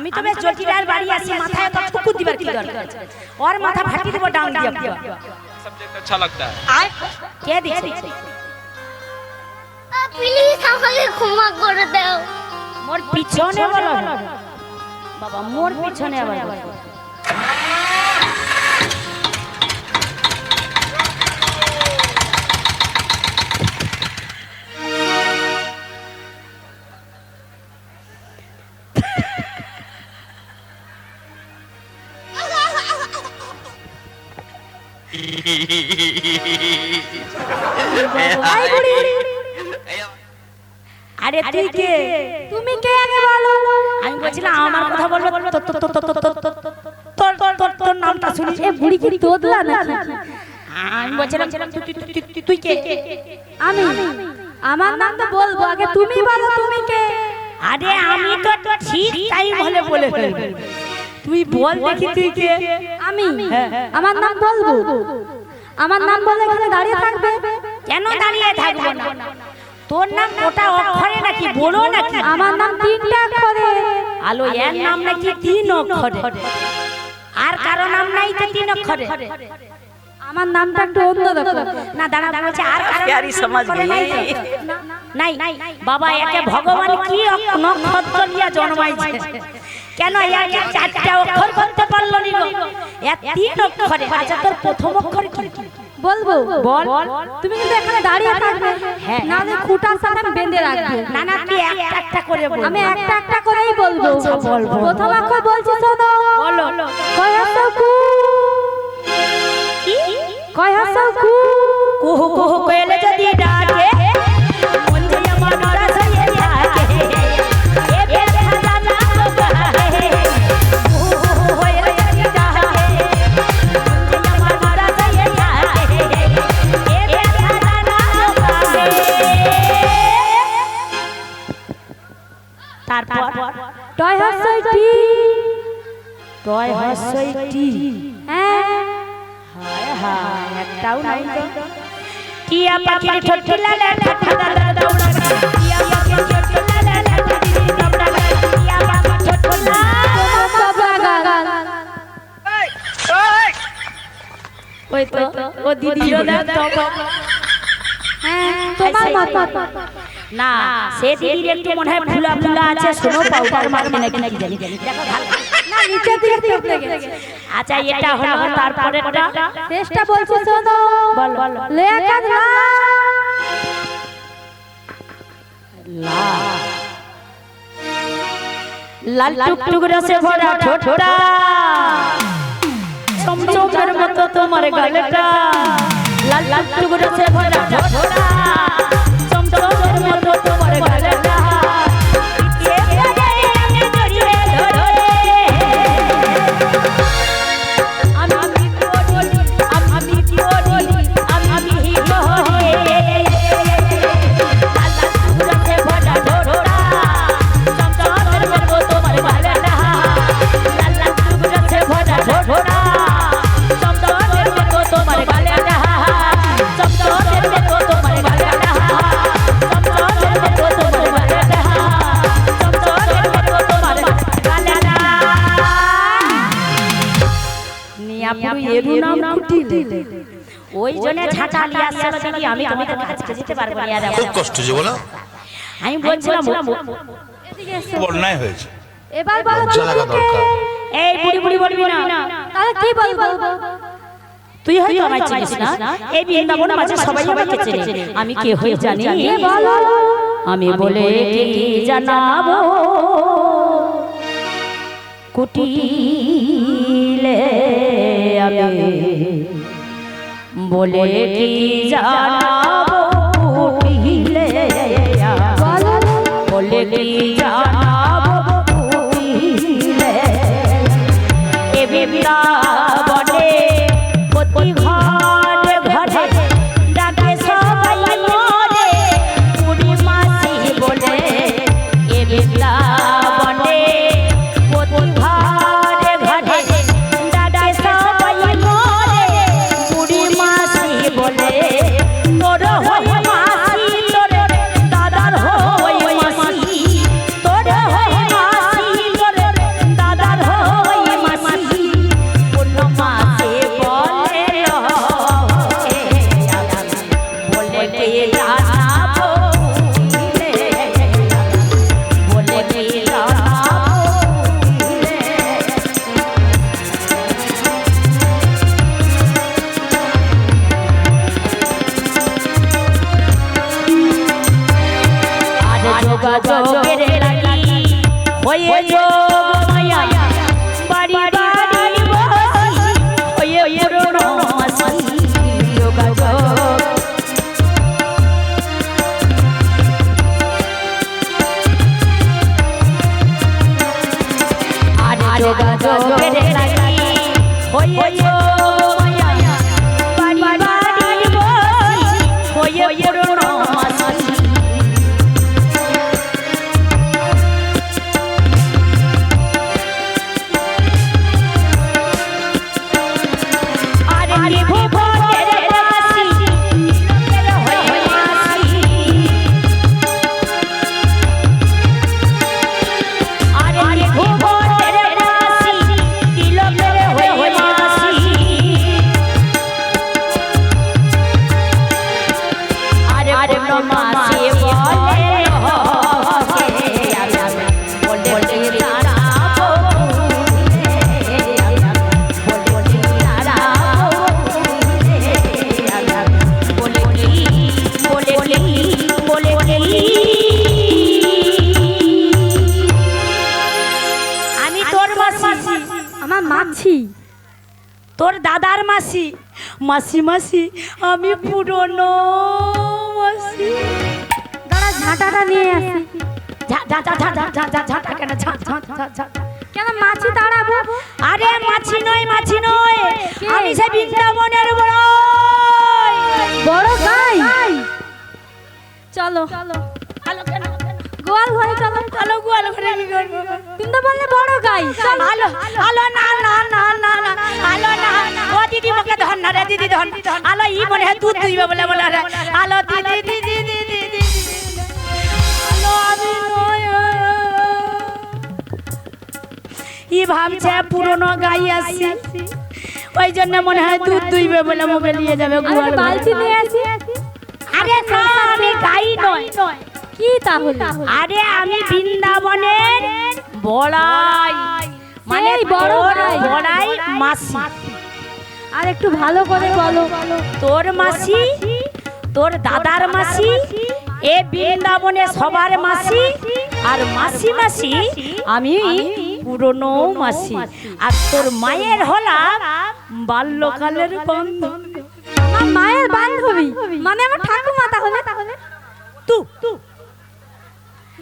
আমি তো বেশ জটিলার বাড়ি আসি মাথায় তো ঠুকুর দিবার কি দরকার ওর মাথা ফাটি দেব ডাং দিয়া सब्जेक्ट अच्छा लगता है কে দিছে প্লিজ আমাকে ক্ষমা করে দাও মোর পিছনে বলো বাবা মোর পিছনে আবার আরে তুই কে তুমি কে আগে বলো আমি বলছিলাম আমার কথা বলবো তোর নামটা শুনি এ বুড়ি কি তোদলা নাকি আমি বলছিলাম তুই কে আমি আমার নাম তো বলবো আগে তুমি বলো তুমি কে আরে আমি তো ঠিক টাইম হলে বলে ফেলবো তুই বল দেখি তুই কে আমি আমার নাম বলবো আমার নাম বলে এখানে দাঁড়িয়ে থাকবে কেন দাঁড়িয়ে থাকবো না তোর নাম কোটা অক্ষরে নাকি বড় নাকি আমার নাম তিনটা অক্ষরে আলো এর নাম নাকি তিন অক্ষরে আর কারো নাম নাই তো তিন অক্ষরে আমার নামটা একটু অন্য রকম না দাঁড়া বলছে আর কারো প্যারি সমাজ নাই বাবা একে ভগবান কি নক্ষত্র নিয়ে জন্মাইছে কেন একে চারটা অক্ষর করতে পারলো নি গো এ তিন অক্ষরে আচ্ছা তোর প্রথম অক্ষর কি বলবো বল তুমি কিন্তু এখানে দাঁড়িয়ে থাকবে নালে খুঁটার সাথে আমি বেঁধে রাখবো না না তুই একটা একটা করে বল আমি একটা একটা করেই বলবো বল প্রথম অক্ষর বলছি শোনো বলো কয়াসকু কি কয়াসকু কুহু কুহু কোয়েল যদি ডাকে মন দিয়ে মনরা সয়ে থাকে এ বেথা জানা তো কাহে কুহু কুহু কোয়েল যদি ডাকে মন দিয়ে মনরা সয়ে থাকে এ বেথা জানা তো কাহে তারপর টয় হসইটি টয় হসইটি হ্যাঁ হায় হায় একটাও নাই তো টিয়া পাখির ঠোঁটটি লালে ঠাঠা দাদা দৌড়া টিয়া পাখির ঠোঁটটি লালে ঠাঠা দিদি দৌড়া টিয়া পাখির ঠোঁটটি ওই তো ও দিদিও না তো হ্যাঁ তোমার মত না সে দিদির একটু মনে হয় ফুলা ফুলা আছে শোনো পাউডার মাখে নাকি নাকি জানি দেখো ভালো না নিচে দিকে টেপলে গেছে আচ্ছা এটা হলো তারপরেটা শেষটা বলছি শোনো বল বল লেখাত লাল টুকটুক রসে ভরা ঠোঁটটা চমচমের মতো তোমার গালটা লাল টুকটুক রসে ভরা ঠোঁটটা চমচমের মতো তোমার গালটা ওই জন্য ঝাঁটা নিয়ে আসছিল দিদি আমি তোমাকে কাছে যেতে পারবো না আর খুব কষ্ট যে বলো আমি বলছিলাম বন্যায় হয়েছে এবার বলো জানা দরকার এই বুড়ি বুড়ি বলবি না তাহলে কি বলবো তুই হয়তো আমায় চিনিস না এই বৃন্দাবন মাঝে সবাই আমাকে চেনে আমি কে হয়ে জানি বলো আমি বলে কি জানাবো কুটিলে আমি বলে কি জানাবো কুটিলে বলে কি জানাবো কুটিলে এ বৃন্দাবনে প্রতি ঘরে ঘরে ডাকে সবাই মরে বুড়ি মাসি বলে এ বৃন্দাবনে প্রতি ঘরে ঘরে ডাকে সবাই মরে বুড়ি মাসি বলে তোর হই মাসি তোর দাদার হই মাসি তোর হই মাসি তোর যোগাযোগের লাগি হয়ে যোগ মায়া বাড়ি বাড়ি বসি হয়ে পুরনো মাসি যোগাযোগ আর যোগাযোগের লাগি হয়ে যোগ মায়া বাড়ি বাড়ি বসি হয়ে পুরনো মাসি আমার মাছি তোর দাদার মাসি মাসি মাসি আমি পুরনো মাসি দাঁড়া ঝাঁটাটা নিয়ে আসি ঝাঁটা কেন ঝাঁট কেন মাছি তাড়াবো আরে মাছি নয় আমি সে বৃন্দাবনের বড় বড় গাই চলো গোয়াল ঘরে চলো চলো গোয়াল ঘরে কি করবো তুমি তো বললে বড় গাই চলো আলো আলো না না না না না আলো না ও দিদি মকে ধর না রে দিদি ধর আলো ই মনে হয় দুধ দিবে বলে বলে রে আলো দিদি দিদি দিদি দিদি আলো আমি নয় ই ভাবছে পুরনো গাই আসি ওই জন্য মনে হয় দুধ দুইবে বলে মুখে নিয়ে যাবে গোয়াল বালতি নিয়ে আসি আরে না আমি গাই নয় কি তাহলে আরে আমি বৃন্দাবনের বড়াই মানে বড় বড়াই মাসি আর একটু ভালো করে বলো তোর মাসি তোর দাদার মাসি এ বৃন্দাবনে সবার মাসি আর মাসি মাসি আমি পুরনো মাসি আর তোর মায়ের হলাম বাল্যকালের বান্ধবী আমার মায়ের বান্ধবী মানে আমার ঠাকুমা তাহলে তু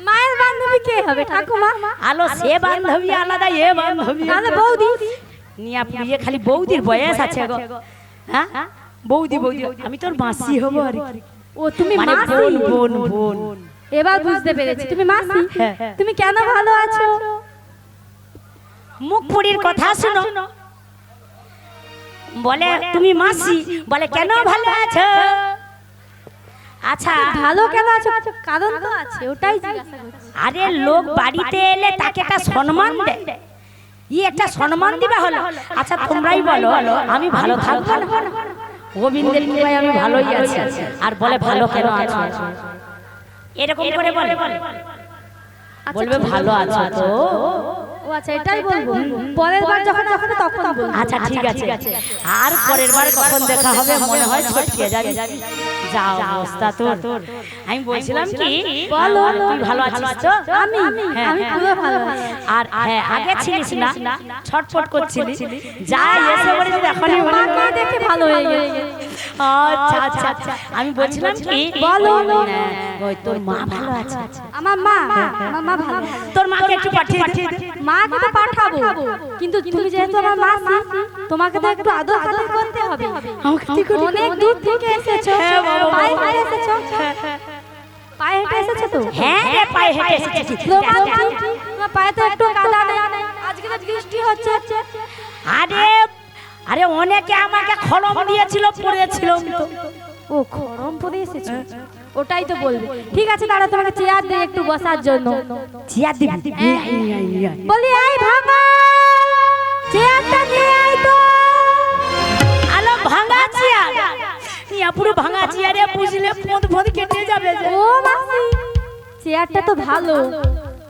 মায়ের বান্ধবী কে হবে ঠাকুমা আলো সে বান্ধবী আলাদা এ বান্ধবী তাহলে বৌদি নিয়া পুড়িয়ে খালি বৌদির বয়স আছে গো হ্যাঁ বৌদি আমি তোর মাসি হব আর কি ও তুমি মানে মাসি বোন এবার বুঝতে পেরেছি তুমি মাসি তুমি কেন ভালো আছো মুখ পুরির কথা শুনো বলে তুমি মাসি বলে কেন ভালো আছো আচ্ছা ভালো কেন আছো কারণ তো আছে ওটাই জিজ্ঞাসা করছি আরে লোক বাড়িতে এলে তাকে একটা সম্মান দেয় ই একটা সম্মান দিবা হলো আচ্ছা তোমরাই বলো আমি ভালো থাকবো না গোবিন্দের কৃপায় আমি ভালোই আছি আর বলে ভালো কেন আছো এরকম করে বলে বলবে ভালো আছো তো ও আচ্ছা এটাই বলবো পরের বার যখন আসবে তখন বলবো আচ্ছা ঠিক আছে আর পরের বার কখন দেখা হবে মনে হয় ছটকে যাবি যা অবস্থা তোর আমি বলছিলাম কি বলো তুই ভালো আছিস তো আমি পুরো ভালো আছি আর হ্যাঁ আগে ছিলিস না ছটফট করছিলি যা এসে বলেছি এখনই মাকে দেখে ভালো হয়ে গেছে আচ্ছা আচ্ছা আমি বলছিলাম কি বলো ওই তোর মা ভালো আছে আমার মা ভালো তোর মাকে একটু পাঠিয়ে দে মাকে তো পাঠাবো কিন্তু তুমি যেহেতু আমার মাসি তোমাকে তো একটু আদর খাতির করতে হবে অনেক দূর থেকে এসেছো পায়ে হেঁটে এসেছো পায়ে হেঁটে এসেছো তো হ্যাঁ রে পায়ে হেঁটে এসেছি তোমার পায়ে তো একটু কাদা নেই আজকে তো বৃষ্টি হচ্ছে আরে অনেকে আমাকে খড়ম দিয়েছিল পড়েছিলাম তো ও খড়ম পরে এসেছো ওটাই তো বলবে ঠিক আছে দাঁড়া তোমাকে চেয়ার দিয়ে একটু বসার জন্য চেয়ার দিবি বলি আই ভাঙা চেয়ারটা নিয়ে আই তো আলো ভাঙা চেয়ার নিয়া পুরো ভাঙা চেয়ারে বুঝলে ফোঁদ কেটে যাবে ও মাসি চেয়ারটা তো ভালো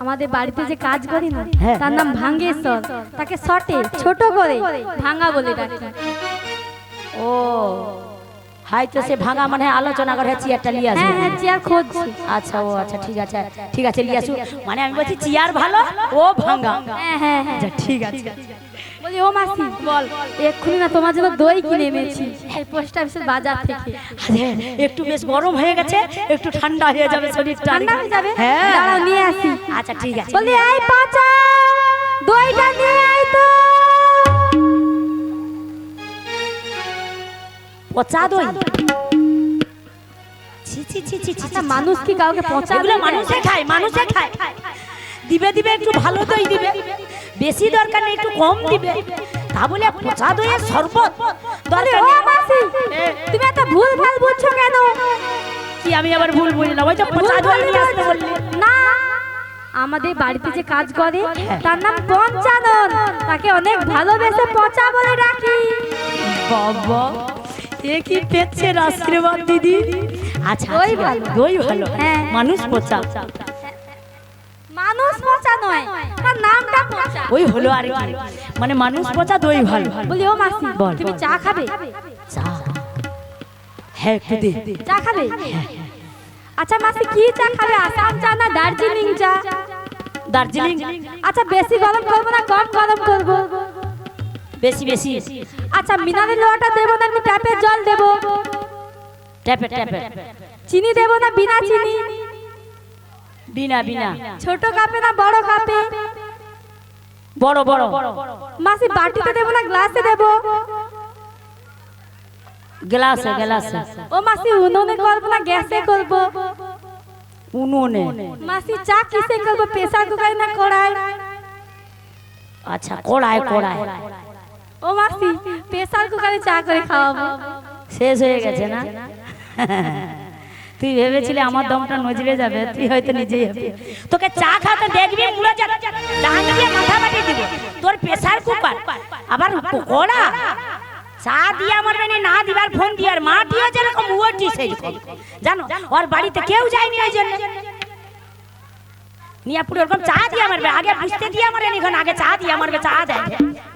আমাদের বাড়িতে যে কাজ করি না তার নাম ভাঙ্গেশ্বর তাকে শর্টে ছোট করে ভাঙা বলে ডাকি ও হয়তো সে ভাঙা মানে আলোচনা করে চেয়ারটা নিয়ে আসবে। হ্যাঁ হ্যাঁ চেয়ার খুঁজছি। আচ্ছা ও আচ্ছা ঠিক আছে ঠিক আছে নিয়ে আসু। মানে আমি বলছি চেয়ার ভালো ও ভাঙা। হ্যাঁ হ্যাঁ হ্যাঁ আচ্ছা ঠিক আছে। বলি ও মাসি বল, এক্ষুনি না তোমার জন্য দই কিনে এনেছি এই পোস্ট অফিসের বাজার থেকে। আরে, একটু বেশ গরম হয়ে গেছে, একটু ঠান্ডা হয়ে যাবে শরীরটা। ঠান্ডা হয়ে যাবে? হ্যাঁ দাঁড়াও নিয়ে আসি। আচ্ছা ঠিক আছে। বলি এই পাচা দইটা নিয়ে আয় তো। পচা দই? ছি ছি ছি ছি ছি। আচ্ছা মানুষ কি কাউকে পচা এগুলো দই মানুষে খায়, মানুষে খায়। দিবে দিবে একটু ভালো দই দিবে, বেশি দরকার নেই একটু কম দিবে। তা বলে পচা দইয়ের শরবত বলি দরকার ও নেই। মাসি তুমি এত ভুল ভাল বুঝছো কেন? কি আমি আবার ভুল বললাম? ওই তো পচা দই নিয়ে আসতে বললি। না আমাদের বাড়িতে যে কাজ করে তার নাম পঞ্চানন, তাকে অনেক ভালোবেসে পচা বলে ডাকি। বাবা এ কি পেচ্ছেন আশীর্বাদ দিদি। আচ্ছা দই ঠিক আছে, ভালো। দই ভালো। হ্যাঁ। মানুষ পচা মানুষ পচা নয়, তার নামটা পচা। ওই হলো আর কি, মানে মানুষ পচা দই ভালো। বলি ও মাসি বল। তুমি চা খাবে? চা? হ্যাঁ একটু দে। চা খাবে? আচ্ছা মাসি কি চা খাবে, আসাম চা না দার্জিলিং চা? দার্জিলিং? আচ্ছা বেশি গরম করবো না কম গরম করবো? বেশি বেশি। আচ্ছা মিনারেল ওয়াটার দেবো না আমি ট্যাপের জল দেবো? ট্যাপে ট্যাপে। চিনি দেবো না বিনা চিনি? বিনা বিনা। ছোট কাপে না বড় কাপে? বড় বড়। মাসি বাটিতে দেবো না গ্লাসে দেবো? গ্লাসে গ্লাসে। ও মাসি উনুনে করবো না গ্যাসে করবো? উনুনে। মাসি চা কিসে করবো, প্রেসার কুকারে না কড়াই? আচ্ছা কড়াই কড়াই। ও মাসি প্রেসার কুকারে চা করে খাওয়াবো। শেষ হয়ে গেছে না? তুই ভেবেছিলি আমার দমটা নজরে যাবে, তুই হয়তো নিজেই হবে। তোকে চা খাওয়াতে দেখবি মুড়ে যাবে, ডান দিয়ে মাথা বাটিয়ে দিব। তোর প্রেসার কুকার আবার কড়া, চা দিয়ে আমার মানে না দিবার ফোন দিয়ে আর মাটিও যেরকম উঠি সেই জানো। ওর বাড়িতে কেউ যায়নি ওই জন্য নিয়ে পুরো ওরকম চা দিয়ে মারবে। আগে বুঝতে দিয়ে আমার এখন আগে চা দিয়ে মারবে, চা দেয়।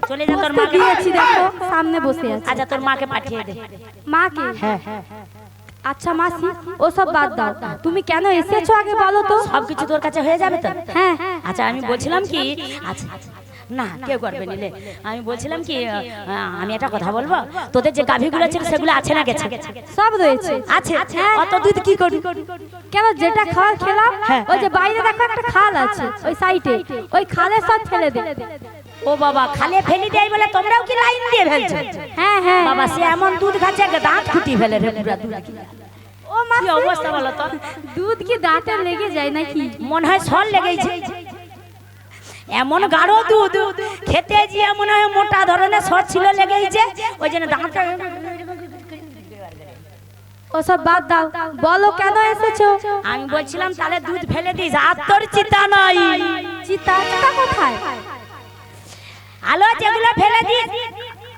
চলে যা তোর বসতে মাকে। দিয়েছি দেখো সামনে বসে আছে। আচ্ছা তোর মাকে পাঠিয়ে দে। মাকে? হ্যাঁ আচ্ছা মাসি ওসব বাদ দাও, তুমি কেন এসেছো আগে বলো তো? সবকিছু তোর কাছে হয়ে যাবে তো? হ্যাঁ। আচ্ছা আমি বলছিলাম কি, আচ্ছা না কেউ করবে নিলে, আমি বলছিলাম কি আমি একটা কথা বলবো। তোদের যে গাভীগুলো ছিল সেগুলো আছে না গেছে? সব রয়েছে। আছে। অত দুধ কি করি? কেন যেটা খাওয়ার খেলাম হ্যাঁ। ওই যে বাইরে দেখো একটা খাল আছে ওই সাইডে, ওই খালে সব ফেলে দে। ও বাবা খালে ফেলি দেয় বলে তোমরাও কি লাইন দিয়ে ফেলছো? হ্যাঁ হ্যাঁ বাবা সে এমন দুধ খাচ্ছে দাঁত ফুটি ফেলে রে পুরা দুধ। ও মাসি কি অবস্থা বলো তো? দুধ কি দাঁতে লেগে যায় নাকি? মনে হয় সর লেগেছে, এমন গাঢ় দুধ খেতে গিয়ে মনে হয় মোটা ধরনের সর ছিল লেগেছে, ওই জন্য দাঁতটা। ওসব বাদ দাও, বলো কেন এসেছো? আমি বলছিলাম তাহলে দুধ ফেলে দিস, আর তোর চিতা নাই? চিতা চিতা কোথায়? আলো যেগুলো ফেলে দিস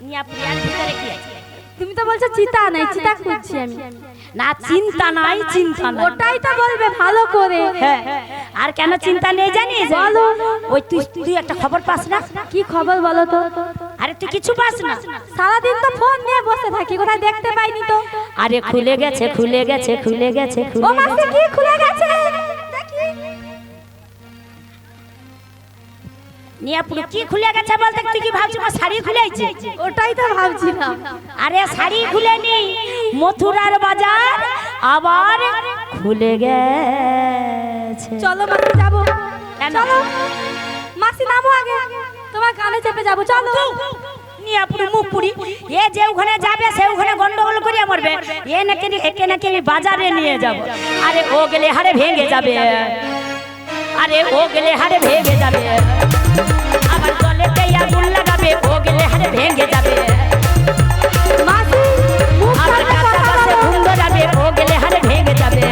নিয়া প্রিয়ার ভিতরে কি আছে? তুমি তো বলছো চিতা নাই, চিতা খুঁজছি আমি। না চিন্তা নাই, চিন্তা নাই। ওটাই তো বলবে ভালো করে। হ্যাঁ আর কেন চিন্তা নেই জানিস? বলো। ওই তুই তুই একটা খবর পাস না? কি খবর বলো তো? আরে তুই কিছু পাস না? সারাদিন তো ফোন নিয়ে বসে থাকি, কোথায় দেখতে পাইনি তো। আরে খুলে গেছে খুলে গেছে খুলে গেছে ও খুলে মাসি গেছে। কি খুলে গেছে দেখি। নিয়া পুরো কি খুলে গেছে বলতে তুই কি ভাবছিস আমার শাড়ি খুলেছে? ওটাই তো ভাবছিলাম। আরে শাড়ি খুলে নি, মথুরার বাজার আবার খুলে গেছে। চলো মাসি যাবো। কেন? চলো মাসি নামো আগে, তোমার কানে চেপে যাবো। চলো। নিয়া পুরো মুখ পুরি এ যে ওখানে যাবে সে ওখানে গন্ডগোল করিয়া মরবে। এ নাকি একে নাকি আমি বাজারে নিয়ে যাব। আরে ও গেলে হাড়ে ভেঙে যাবে, আরে ও গেলে হাড়ে ভেঙে যাবে। আবার জলেতে আগুন লাগাবে, ও গেলে হাড়ে ভেঙে যাবে। মাসি মুখ আবার সামনে কাঁচা কথা বাসে বলো। ঘুম ধরাবে, ও গেলে হাড়ে ভেঙে যাবে।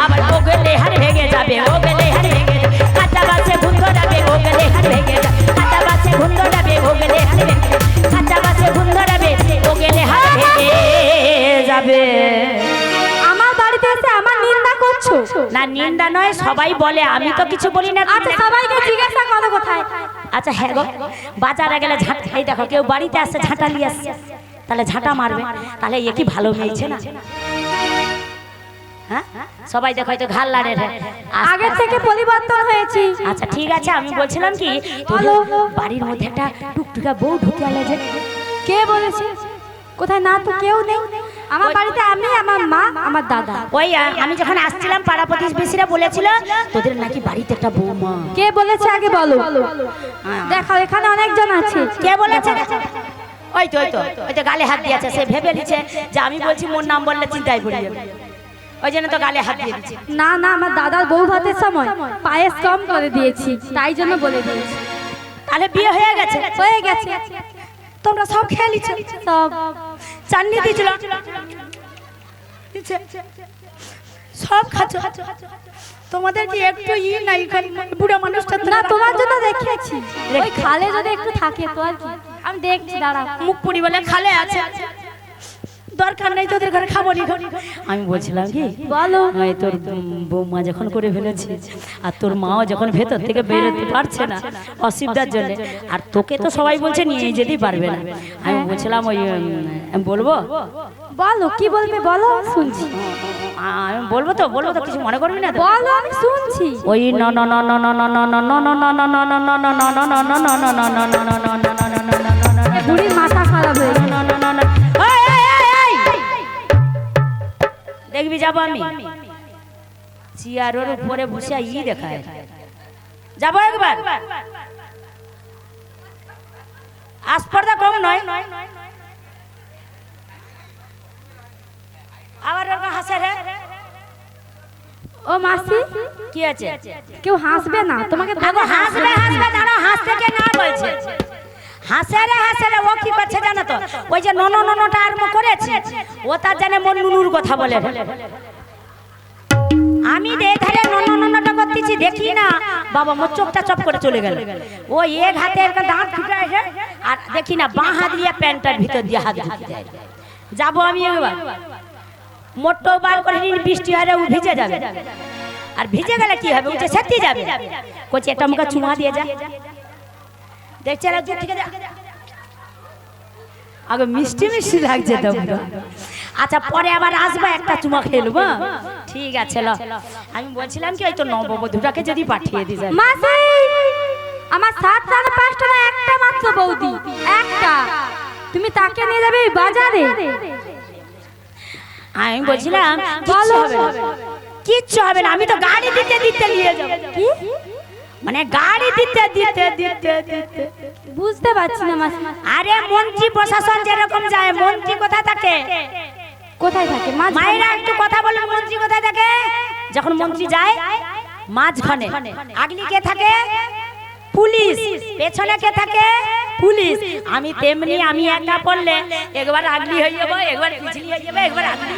আবার ও গেলে হাড়ে ভেঙে যাবে, ও গেলে হাড়ে ভেঙে যাবে। কাঁচা বাসে ঘুম ধরাবে, ও গেলে হাড়ে ভেঙে যাবে। কাঁচা বাসে ঘুম ধরাবে, ও গেলে হাড়ে ভেঙে যাবে। কাঁচা বাসে ঘুম ধরাবে, ও গেলে হাড়ে ভেঙে যাবে। আমার বাড়িতে এসে আমার নিন্দা করছো? না নিন্দা নয়, সবাই বলে, আমি তো কিছু বলি না। আচ্ছা সবাইকে জিজ্ঞাসা করো কোথায়। আচ্ছা হ্যাঁ গো, বাজারে গেলে ঝাঁট খাই দেখো কেউ বাড়িতে আসছে ঝাঁটা নিয়ে আসছে। তাহলে ঝাঁটা মারবে, তাহলে এ কি ভালো মেয়েছে না? হ্যাঁ, সবাই দেখো হয়তো ঘাল লাড়ে আগের থেকে পরিবর্তন হয়েছে। আচ্ছা ঠিক আছে, আমি বলছিলাম কি তোদের বাড়ির মধ্যে একটা টুকটুকা বউ ঢুকে আলে যে, কে বলেছে? কোথায়? না তো কেউ নেই আমার বাড়িতে, আমি, আমার মা, আমার দাদা। ওই আমি যখন আসছিলাম পাড়া প্রতিবেশীরা বলেছিল তোদের নাকি বাড়িতে একটা বৌমা। কে বলেছে আগে বলো? দেখাও, এখানে অনেকজন আছে। কে বলেছে? ওই তো গালে হাত দিয়েছে, সে ভেবে নিচ্ছে যে আমি বলছি মোর নাম বললে চিন্তায় পড়ে যাবে, ওই জন্য তো গালে হাত দিয়ে দিচ্ছে। না না, আমার দাদার বউ ভাতের সময় পায়েস কম করে দিয়েছি, তাই জন্য বলে দিয়েছি। তাহলে বিয়ে হয়ে গেছে? হয়ে গেছে। তোমরা সব খেয়ে নিচ্ছ? সব চাটনি দিয়েছিল, সব খাচ্ছ, তোমাদের কি একটু নাই? বুড়া মানুষটা না, তোমার জন্য রেখেছি। ওই খালে যদি একটু থাকে তো আর কি, আমি দেখছি, দাঁড়া। মুখ পুরি বলে খালে আছে, দরকার নেই তোদের ঘরে খাবো নি। আমি বলছিলাম কি বলো। ওই তোর বৌমা যখন করে ফেলেছে আর তোর মাও যখন ভেতর থেকে বেরোতে পারছে না অসুবিধার জন্য, আর তোকে তো সবাই বলছে নিয়ে যেতেই পারবে না, আমি বলছিলাম ওই বলবো? বলো, কি বলবে বলো, শুনছি। আমি বলবো তো কিছু মনে করবি না তো? বলো, আমি শুনছি। ওই বুড়ির মাথা খারাপ হয়ে গেছে। দেখবি যাবো আমি চেয়ারের উপরে বসে দেখায় যাবো একবার, আসপর্দা কম নয়, আবার ওরকম হাসে রে। ও মাসি, কি আছে? কেউ হাসবে না তোমাকে? হাসবে জানো, হাসতে কে না বলছে? হাসে রে, ও কি করছে জানো তো? ওই যে ননটা আর করেছে, ও তার জানে মন নুনুর কথা বলে। আমি ধারে ননটা করতেছি, দেখি না বাবা মোর চোখটা চপ করে চলে গেল। ও এক হাতে দাঁত ফুটে আসে, আর দেখি না বাঁ হাত দিয়ে প্যান্টার ভিতর দিয়ে হাত ঢুকে যায়। যাবো আমি একবার, মোটটো বার করে নিন, বৃষ্টি হলে ও ভিজে যাবে, আর ভিজে গেলে কি হবে? উঠে সেটি যাবে। কোচি একটা মুখে চুমা দিয়ে যা, দেখছে আগে মিষ্টি লাগছে তো। আচ্ছা পরে আবার আসবো, একটা চুমা খেলবো, ঠিক আছে? আমি বলছিলাম কি ওই তো নববধূটাকে যদি পাঠিয়ে দিস। মাসি, আমার 7-5টা না, একটা মাত্র বৌদি, একটা। তুমি তাকে নিয়ে যাবে বাজারে? আমি বলছিলাম কিচ্ছু হবে না, আমি তো গাড়ি দিতে নিয়ে যাবো। কি মানে গাড়ি দিতে বুঝতে পারছি না মাসি। আরে মন্ত্রী প্রশাসন যেরকম যায়, মন্ত্রী কোথায় থাকে? কোথায় থাকে? মায়েরা একটু কথা বলুন, মন্ত্রী কোথায় থাকে? যখন মন্ত্রী যায় মাঝখানে, আগলি কে থাকে? পুলিশ। পেছনে কে থাকে? পুলিশ। আমি তেমনি, আমি একা পড়লে একবার আগলি হয়ে যাবো, একবার পিছলি হয়ে যাবে, একবার আগলি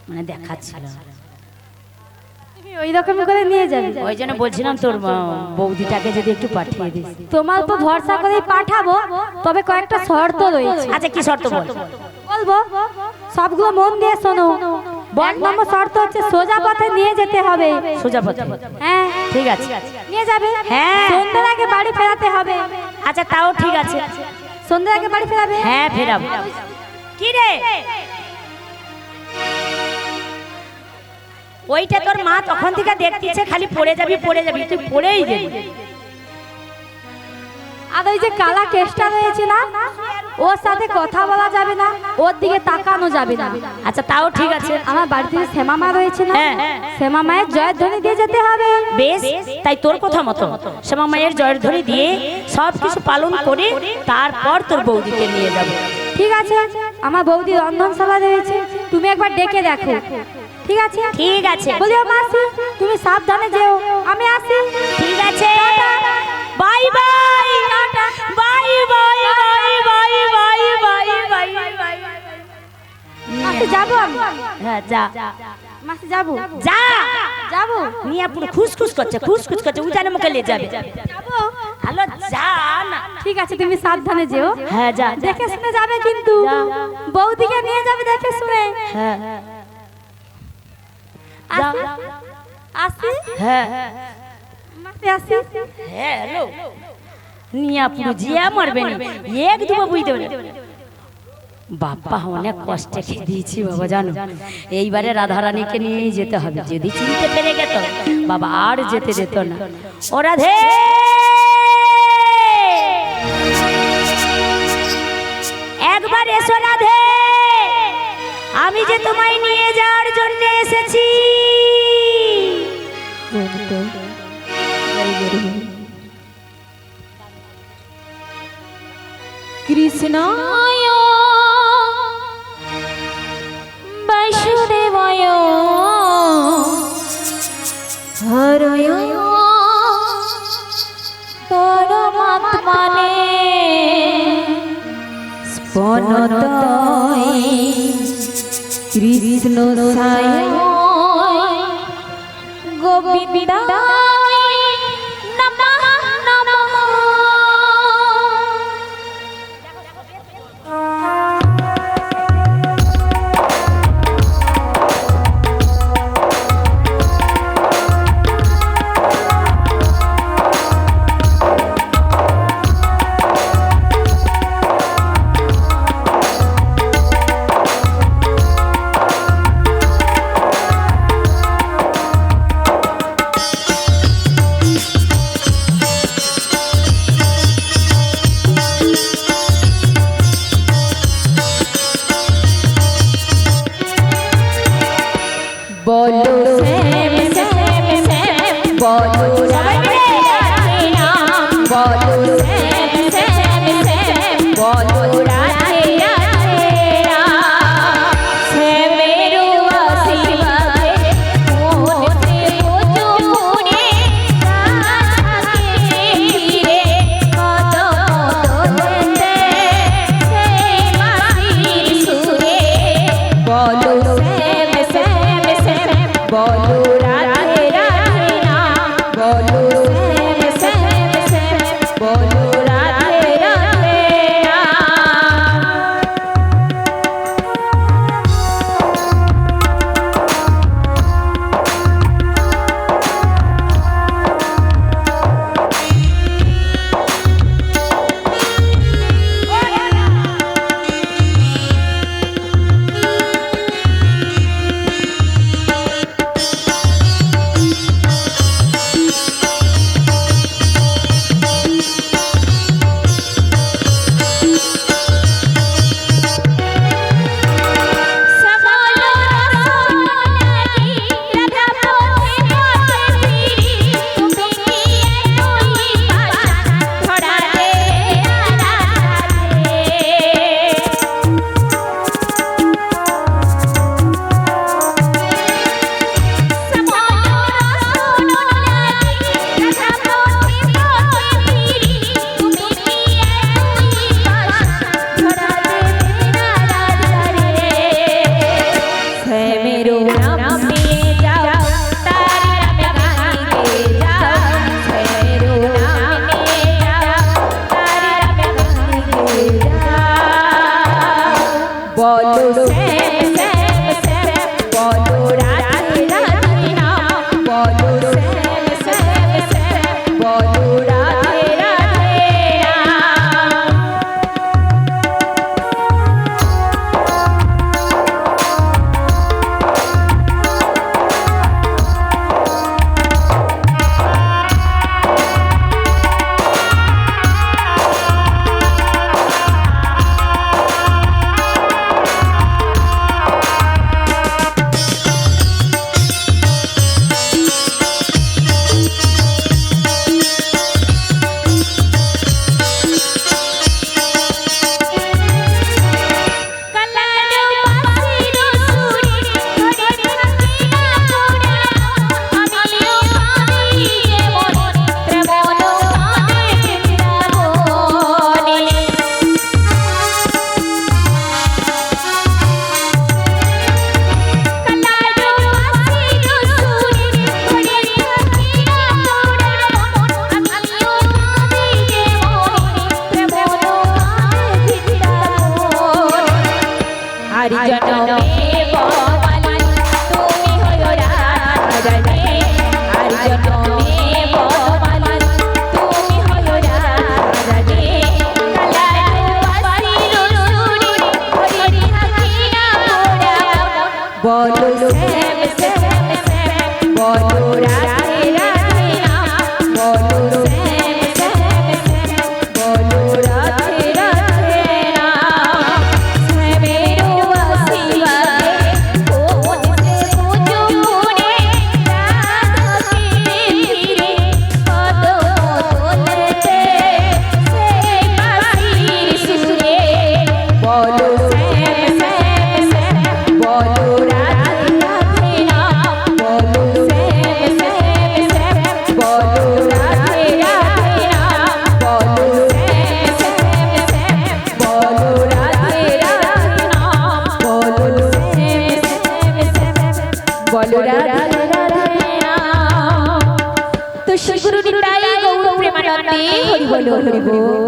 মানে দেখাচ্ছিল। ওই রকম করে নিয়ে যাবে? ওই জন্য বলছিলাম তোর বৌদিটাকে যদি একটু পাঠিয়ে দিস। তোমার উপর ভরসা করে পাঠাবো, তবে কয়েকটা শর্ত রয়েছে। আচ্ছা কি শর্ত বল? বলবো, সবগুলো মন দিয়ে শোনো। 1 নম্বর শর্ত হচ্ছে সোজা পথে নিয়ে যেতে হবে। সোজা পথে? হ্যাঁ ঠিক আছে, নিয়ে যাবে। হ্যাঁ। সন্ধ্যার আগে বাড়ি ফেরাতে হবে। আচ্ছা তাও ঠিক আছে, সন্ধ্যার আগে বাড়ি ফেরাবে। হ্যাঁ ফেরাবো। কি রে ওইটা তোর মা তখন থেকে দেখতেছে, খালি পড়ে যাবি তুই পড়েই যাবি। আর ওই যে কালা কেসটা রয়েছে না, ওর সাথে কথা বলা যাবে না, ওর দিকে তাকানো যাবে না। আচ্ছা তাও ঠিক আছে। আমার বাড়িতে যে শ্যামা মা রয়েছে না, হ্যাঁ। শ্যামা মায়ের জয়ধ্বনি দিয়ে যেতে হবে। বেশ, তাই তোর কথা মতো শ্যামা মায়ের জয়ধ্বনি দিয়ে সব কিছু পালন করে তারপর তোর বৌদিকে নিয়ে যাব। ঠিক আছে, আমার বৌদি রন্ধনশালা রয়েছে, তুমি একবার ডেকে দেখো। ঠিক আছে? ঠিক আছে। বলিও মাসি, তুমি সাবধানে যেও, আমি আসি। ঠিক আছে, bye bye bye bye bye bye bye bye bye. মাসি যাবো আমি? হ্যাঁ যা। মাসি যাবো? যা যাবো। নিয়ে পুরো খুশখুশ করছে, উজানে মুখে নিয়ে যাবে। যাবো। হ্যালো যা না। ঠিক আছে, তুমি সাবধানে যেও। হ্যাঁ যা। দেখে শুনে যাবে কিন্তু, বৌদিকে নিয়ে যাবে দেখে শুনে। হ্যাঁ আসি? আসি? হ্যাঁ মাসি আসি? হ্যালো নিয়া পুরো জিয়া মরবে না এক দুবো বুঝতে পারে বাবা অনেক কষ্টে খেয়ে দিয়েছি বাবা জানো এইবারে রাধারানীকে নিয়েই যেতে হবে যদি চিনতে পেরে গেত বাবা আর যেতে যেত না ও রাধে একবার এসো রাধে আমি যে তোমায় নিয়ে যাওয়ার জন্য এসেছি কৃষ্ণ বাসুদেবায় হরয় পরমাত্মনে স্পনতয় কৃষ্ণ সায় গোবিন্দায় নমঃ নমঃ বলো শ্যাম শ্যাম শ্যাম বলো রাধে রাধে নাম বলো শ্যাম শ্যাম শ্যাম বলো রাধে রাধে নাম শ্যামের আশীর্বাদে মনে পুজো করে রাধাকে ফিরে কদম ধরতে শ্যাম আশীর সুরে বলো শ্যাম শ্যাম শ্যাম বলো রাধে রাধে নাম বলো শ্যাম শ্যাম শ্যাম বলো রাধে রাধে নাম বলো শ্যাম শ্যাম শ্যাম বলো রাধে রাধে নাম বলো শ্যাম শ্যাম শ্যাম বলো রাধে রাধে নাম রাধে রাধে তো শ্রী গুরু নিতাই গৌর প্রেমানন্দে হরি বল হরি বল।